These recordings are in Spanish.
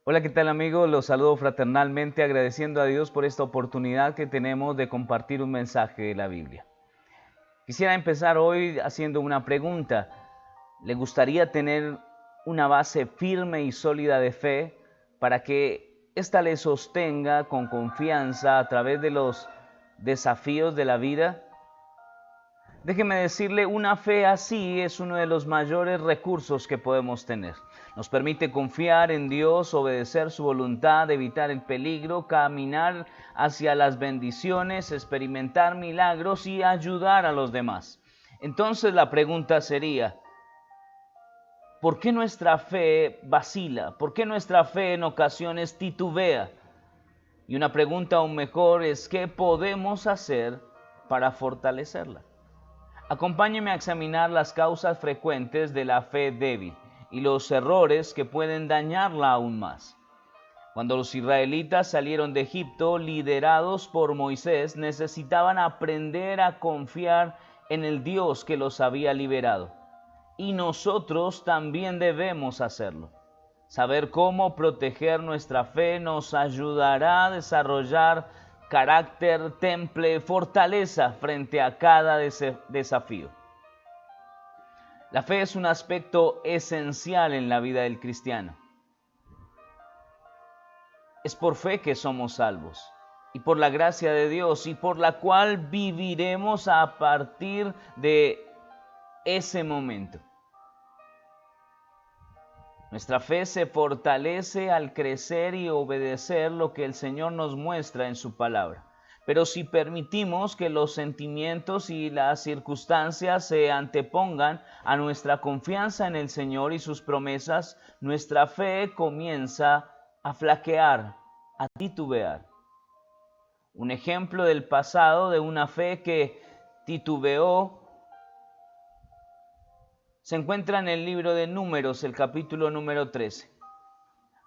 Hola, ¿qué tal amigos? Los saludo fraternalmente agradeciendo a Dios por esta oportunidad que tenemos de compartir un mensaje de la Biblia. Quisiera empezar hoy haciendo una pregunta. ¿Le gustaría tener una base firme y sólida de fe para que ésta le sostenga con confianza a través de los desafíos de la vida? Déjeme decirle, una fe así es uno de los mayores recursos que podemos tener. Nos permite confiar en Dios, obedecer su voluntad, evitar el peligro, caminar hacia las bendiciones, experimentar milagros y ayudar a los demás. Entonces la pregunta sería, ¿por qué nuestra fe vacila? ¿Por qué nuestra fe en ocasiones titubea? Y una pregunta aún mejor es, ¿qué podemos hacer para fortalecerla? Acompáñeme a examinar las causas frecuentes de la fe débil y los errores que pueden dañarla aún más. Cuando los israelitas salieron de Egipto, liderados por Moisés, necesitaban aprender a confiar en el Dios que los había liberado. Y nosotros también debemos hacerlo. Saber cómo proteger nuestra fe nos ayudará a desarrollar carácter, temple, fortaleza frente a cada desafío. La fe es un aspecto esencial en la vida del cristiano. Es por fe que somos salvos y por la gracia de Dios y por la cual viviremos a partir de ese momento. Nuestra fe se fortalece al crecer y obedecer lo que el Señor nos muestra en su palabra. Pero si permitimos que los sentimientos y las circunstancias se antepongan a nuestra confianza en el Señor y sus promesas, nuestra fe comienza a flaquear, a titubear. Un ejemplo del pasado de una fe que titubeó se encuentra en el libro de Números, el capítulo número 13.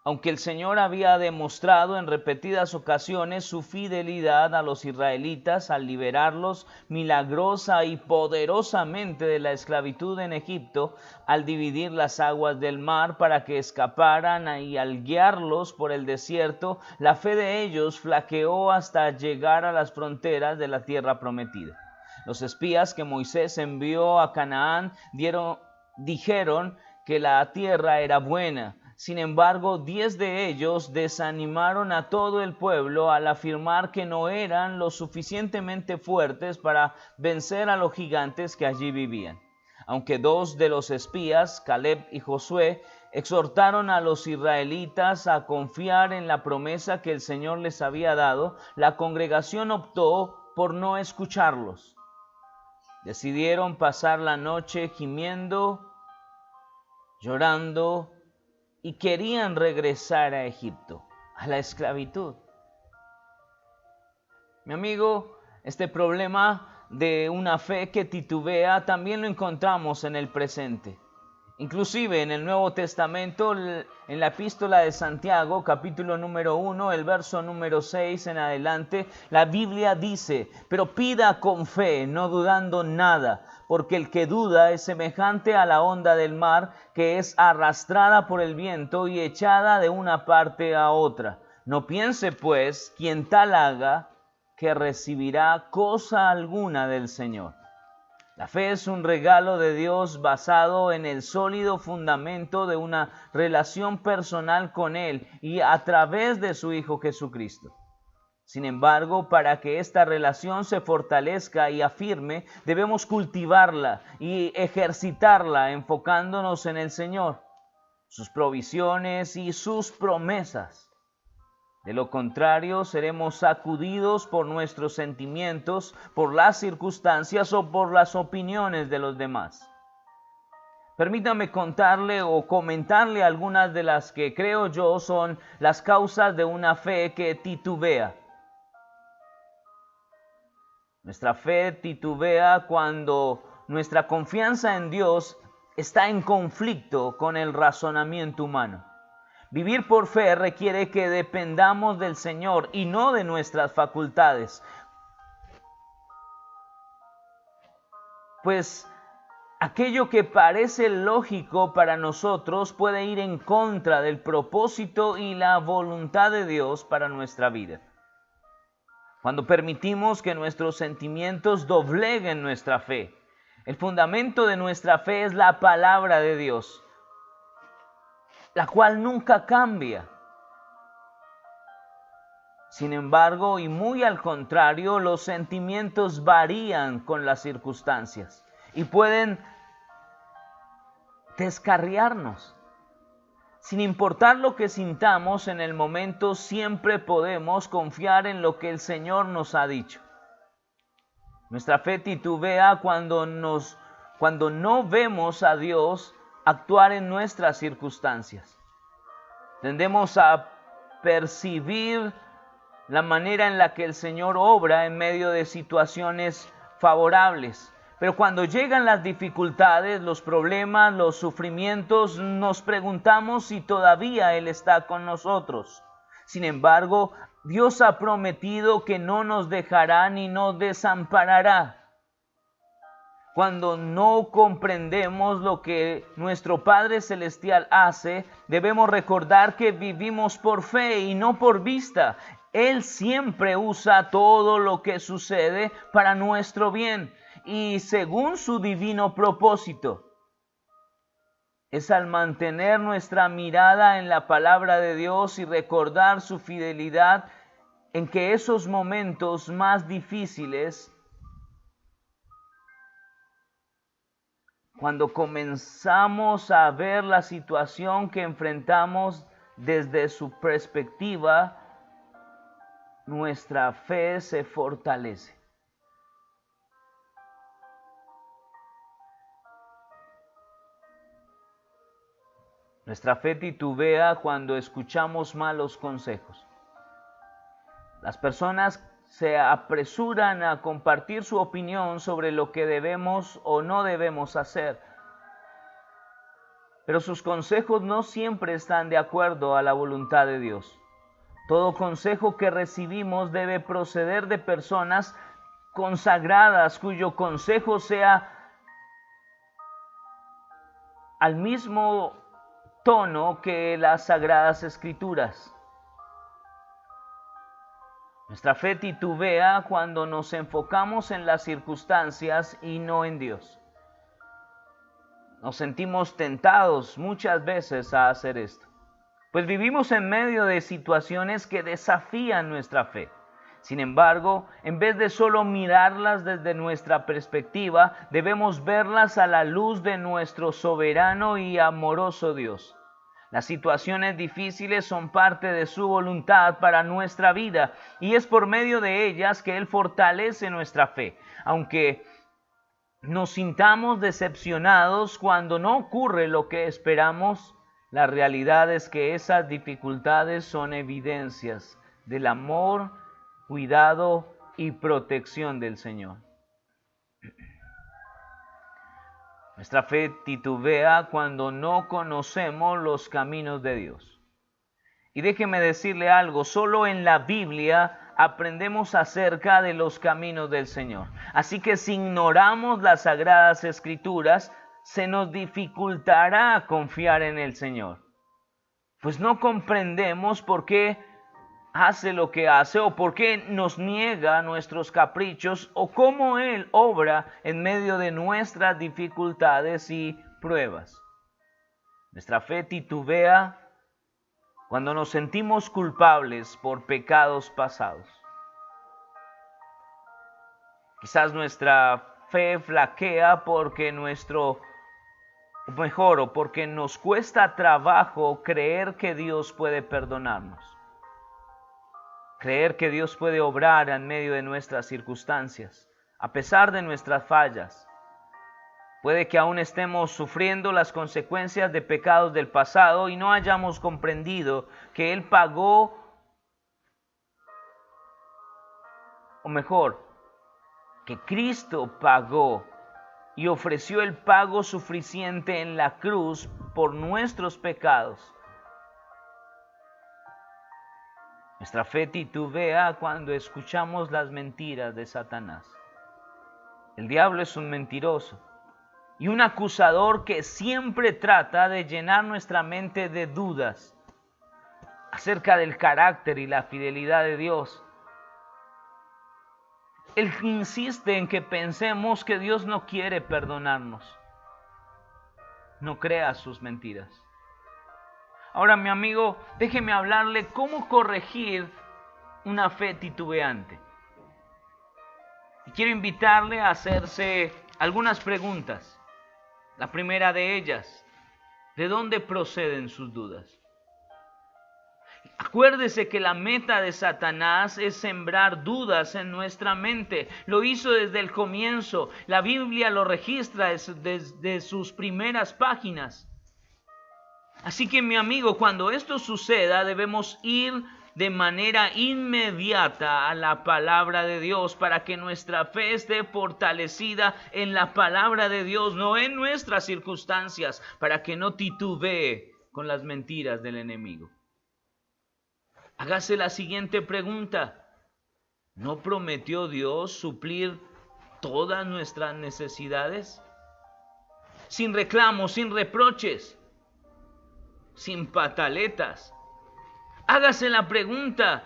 Aunque el Señor había demostrado en repetidas ocasiones su fidelidad a los israelitas al liberarlos milagrosa y poderosamente de la esclavitud en Egipto, al dividir las aguas del mar para que escaparan y al guiarlos por el desierto, la fe de ellos flaqueó hasta llegar a las fronteras de la tierra prometida. Los espías que Moisés envió a Canaán dijeron que la tierra era buena. Sin embargo, 10 de ellos desanimaron a todo el pueblo al afirmar que no eran lo suficientemente fuertes para vencer a los gigantes que allí vivían. Aunque 2 de los espías, Caleb y Josué, exhortaron a los israelitas a confiar en la promesa que el Señor les había dado, la congregación optó por no escucharlos. Decidieron pasar la noche gimiendo, llorando, y querían regresar a Egipto, a la esclavitud. Mi amigo, este problema de una fe que titubea también lo encontramos en el presente. Inclusive en el Nuevo Testamento, en la epístola de Santiago, capítulo número 1, el verso número 6 en adelante, la Biblia dice, pero pida con fe, no dudando nada, porque el que duda es semejante a la onda del mar, que es arrastrada por el viento y echada de una parte a otra. No piense, pues, quien tal haga, que recibirá cosa alguna del Señor. La fe es un regalo de Dios basado en el sólido fundamento de una relación personal con Él y a través de su Hijo Jesucristo. Sin embargo, para que esta relación se fortalezca y afirme, debemos cultivarla y ejercitarla enfocándonos en el Señor, sus provisiones y sus promesas. De lo contrario, seremos sacudidos por nuestros sentimientos, por las circunstancias o por las opiniones de los demás. Permítame contarle o comentarle algunas de las que creo yo son las causas de una fe que titubea. Nuestra fe titubea cuando nuestra confianza en Dios está en conflicto con el razonamiento humano. Vivir por fe requiere que dependamos del Señor y no de nuestras facultades. Pues aquello que parece lógico para nosotros puede ir en contra del propósito y la voluntad de Dios para nuestra vida. Cuando permitimos que nuestros sentimientos dobleguen nuestra fe. El fundamento de nuestra fe es la palabra de Dios, la cual nunca cambia. Sin embargo, y muy al contrario, los sentimientos varían con las circunstancias y pueden descarriarnos. Sin importar lo que sintamos en el momento, siempre podemos confiar en lo que el Señor nos ha dicho. Nuestra fe titubea cuando no vemos a Dios actuar en nuestras circunstancias. Tendemos a percibir la manera en la que el Señor obra en medio de situaciones favorables. Pero cuando llegan las dificultades, los problemas, los sufrimientos, nos preguntamos si todavía Él está con nosotros. Sin embargo, Dios ha prometido que no nos dejará ni nos desamparará. Cuando no comprendemos lo que nuestro Padre Celestial hace, debemos recordar que vivimos por fe y no por vista. Él siempre usa todo lo que sucede para nuestro bien y según su divino propósito. Es al mantener nuestra mirada en la palabra de Dios y recordar su fidelidad en que esos momentos más difíciles, cuando comenzamos a ver la situación que enfrentamos desde su perspectiva, nuestra fe se fortalece. Nuestra fe titubea cuando escuchamos malos consejos. Las personas se apresuran a compartir su opinión sobre lo que debemos o no debemos hacer. Pero sus consejos no siempre están de acuerdo a la voluntad de Dios. Todo consejo que recibimos debe proceder de personas consagradas cuyo consejo sea al mismo tono que las Sagradas Escrituras. Nuestra fe titubea cuando nos enfocamos en las circunstancias y no en Dios. Nos sentimos tentados muchas veces a hacer esto, pues vivimos en medio de situaciones que desafían nuestra fe. Sin embargo, en vez de solo mirarlas desde nuestra perspectiva, debemos verlas a la luz de nuestro soberano y amoroso Dios. Las situaciones difíciles son parte de su voluntad para nuestra vida y es por medio de ellas que Él fortalece nuestra fe. Aunque nos sintamos decepcionados cuando no ocurre lo que esperamos, la realidad es que esas dificultades son evidencias del amor, cuidado y protección del Señor. Nuestra fe titubea cuando no conocemos los caminos de Dios. Y déjeme decirle algo, solo en la Biblia aprendemos acerca de los caminos del Señor. Así que si ignoramos las Sagradas Escrituras, se nos dificultará confiar en el Señor. Pues no comprendemos por qué hace lo que hace o por qué nos niega nuestros caprichos o cómo Él obra en medio de nuestras dificultades y pruebas. Nuestra fe titubea cuando nos sentimos culpables por pecados pasados. Quizás nuestra fe flaquea porque porque nos cuesta trabajo creer que Dios puede perdonarnos. Creer que Dios puede obrar en medio de nuestras circunstancias, a pesar de nuestras fallas. Puede que aún estemos sufriendo las consecuencias de pecados del pasado y no hayamos comprendido que Él pagó, o mejor, que Cristo pagó y ofreció el pago suficiente en la cruz por nuestros pecados. Nuestra fe titubea cuando escuchamos las mentiras de Satanás. El diablo es un mentiroso. y un acusador que siempre trata de llenar nuestra mente de dudas acerca del carácter y la fidelidad de Dios. Él insiste en que pensemos que Dios no quiere perdonarnos. No creas sus mentiras. Ahora, mi amigo, déjeme hablarle cómo corregir una fe titubeante. Y quiero invitarle a hacerse algunas preguntas. La primera de ellas, ¿de dónde proceden sus dudas? Acuérdese que la meta de Satanás es sembrar dudas en nuestra mente. Lo hizo desde el comienzo. La Biblia lo registra desde sus primeras páginas. Así que, mi amigo, cuando esto suceda, debemos ir de manera inmediata a la palabra de Dios para que nuestra fe esté fortalecida en la palabra de Dios, no en nuestras circunstancias, para que no titubee con las mentiras del enemigo. Hágase la siguiente pregunta: ¿no prometió Dios suplir todas nuestras necesidades? Sin reclamos, sin reproches, sin pataletas. Hágase la pregunta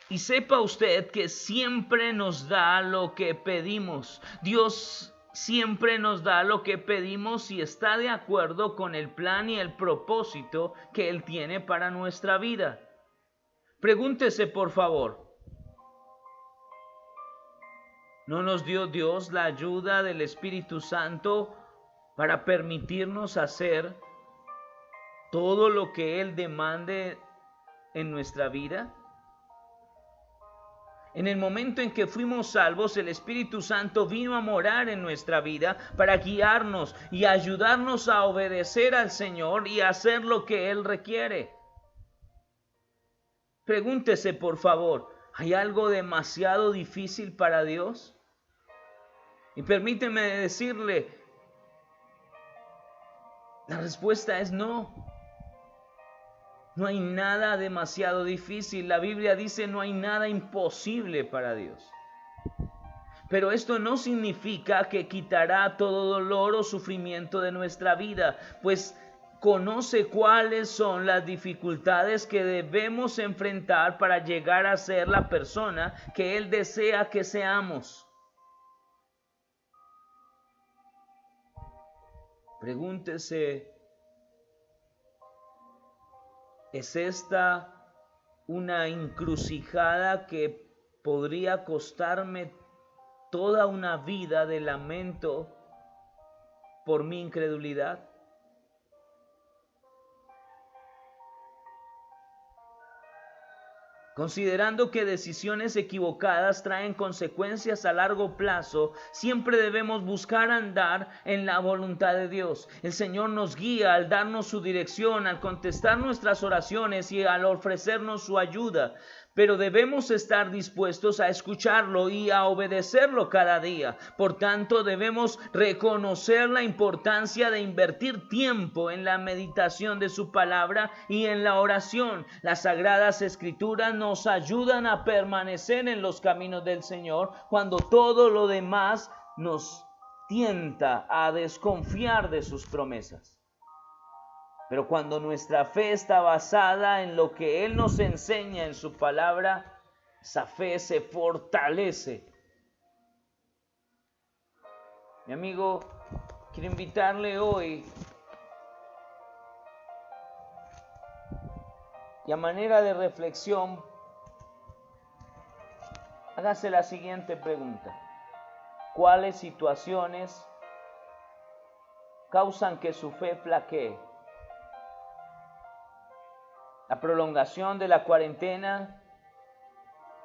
y sepa usted que siempre nos da lo que pedimos. Dios siempre nos da lo que pedimos si está de acuerdo con el plan y el propósito que Él tiene para nuestra vida. Pregúntese, por favor, ¿no nos dio Dios la ayuda del Espíritu Santo para permitirnos hacer todo lo que Él demande en nuestra vida? En el momento en que fuimos salvos, el Espíritu Santo vino a morar en nuestra vida para guiarnos y ayudarnos a obedecer al Señor y a hacer lo que Él requiere. Pregúntese, por favor, ¿hay algo demasiado difícil para Dios? Y permíteme decirle, la respuesta es no. No hay nada demasiado difícil. La Biblia dice no hay nada imposible para Dios. Pero esto no significa que quitará todo dolor o sufrimiento de nuestra vida, pues conoce cuáles son las dificultades que debemos enfrentar para llegar a ser la persona que Él desea que seamos. Pregúntese, ¿es esta una encrucijada que podría costarme toda una vida de lamento por mi incredulidad? Considerando que decisiones equivocadas traen consecuencias a largo plazo, siempre debemos buscar andar en la voluntad de Dios. El Señor nos guía al darnos su dirección, al contestar nuestras oraciones y al ofrecernos su ayuda. Pero debemos estar dispuestos a escucharlo y a obedecerlo cada día. Por tanto, debemos reconocer la importancia de invertir tiempo en la meditación de su palabra y en la oración. Las Sagradas Escrituras nos ayudan a permanecer en los caminos del Señor cuando todo lo demás nos tienta a desconfiar de sus promesas. Pero cuando nuestra fe está basada en lo que Él nos enseña en su palabra, esa fe se fortalece. Mi amigo, quiero invitarle hoy, y a manera de reflexión, hágase la siguiente pregunta: ¿cuáles situaciones causan que su fe flaquee? La prolongación de la cuarentena,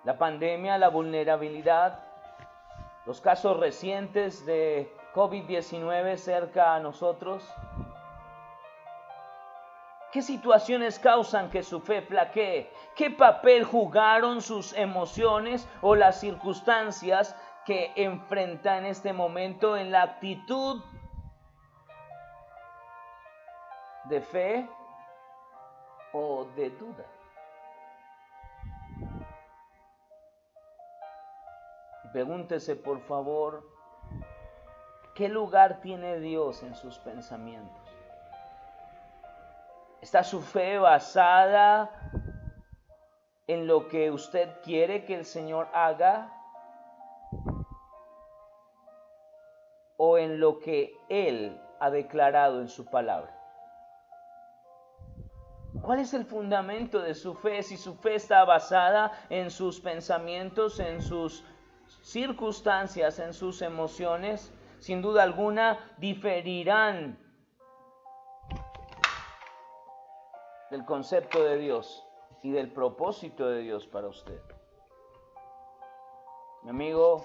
la pandemia, la vulnerabilidad, los casos recientes de COVID-19 cerca a nosotros. ¿Qué situaciones causan que su fe flaquee? ¿Qué papel jugaron sus emociones o las circunstancias que enfrenta en este momento en la actitud de fe o de duda? Y pregúntese, por favor, ¿Qué lugar tiene Dios en sus pensamientos? ¿Está su fe basada en lo que usted quiere que el Señor haga o en lo que Él ha declarado en su palabra? ¿Cuál es el fundamento de su fe? Si su fe está basada en sus pensamientos, en sus circunstancias, en sus emociones, sin duda alguna diferirán del concepto de Dios y del propósito de Dios para usted. Mi amigo,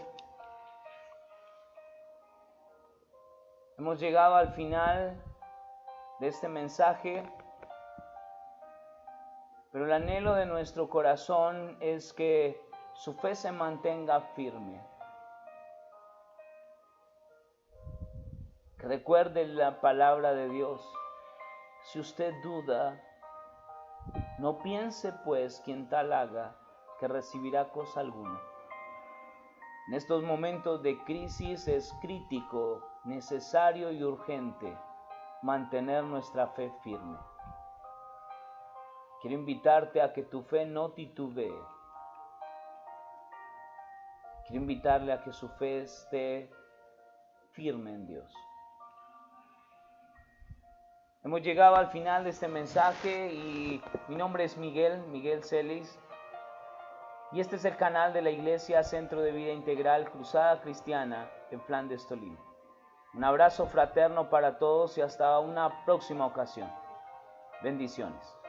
hemos llegado al final de este mensaje, pero el anhelo de nuestro corazón es que su fe se mantenga firme. Que recuerde la palabra de Dios. Si usted duda, no piense pues quien tal haga que recibirá cosa alguna. En estos momentos de crisis es crítico, necesario y urgente mantener nuestra fe firme. Quiero invitarte a que tu fe no titubee. Quiero invitarle a que su fe esté firme en Dios. Hemos llegado al final de este mensaje y mi nombre es Miguel Celis. Y este es el canal de la Iglesia Centro de Vida Integral Cruzada Cristiana en Flandes, Tolima. Un abrazo fraterno para todos y hasta una próxima ocasión. Bendiciones.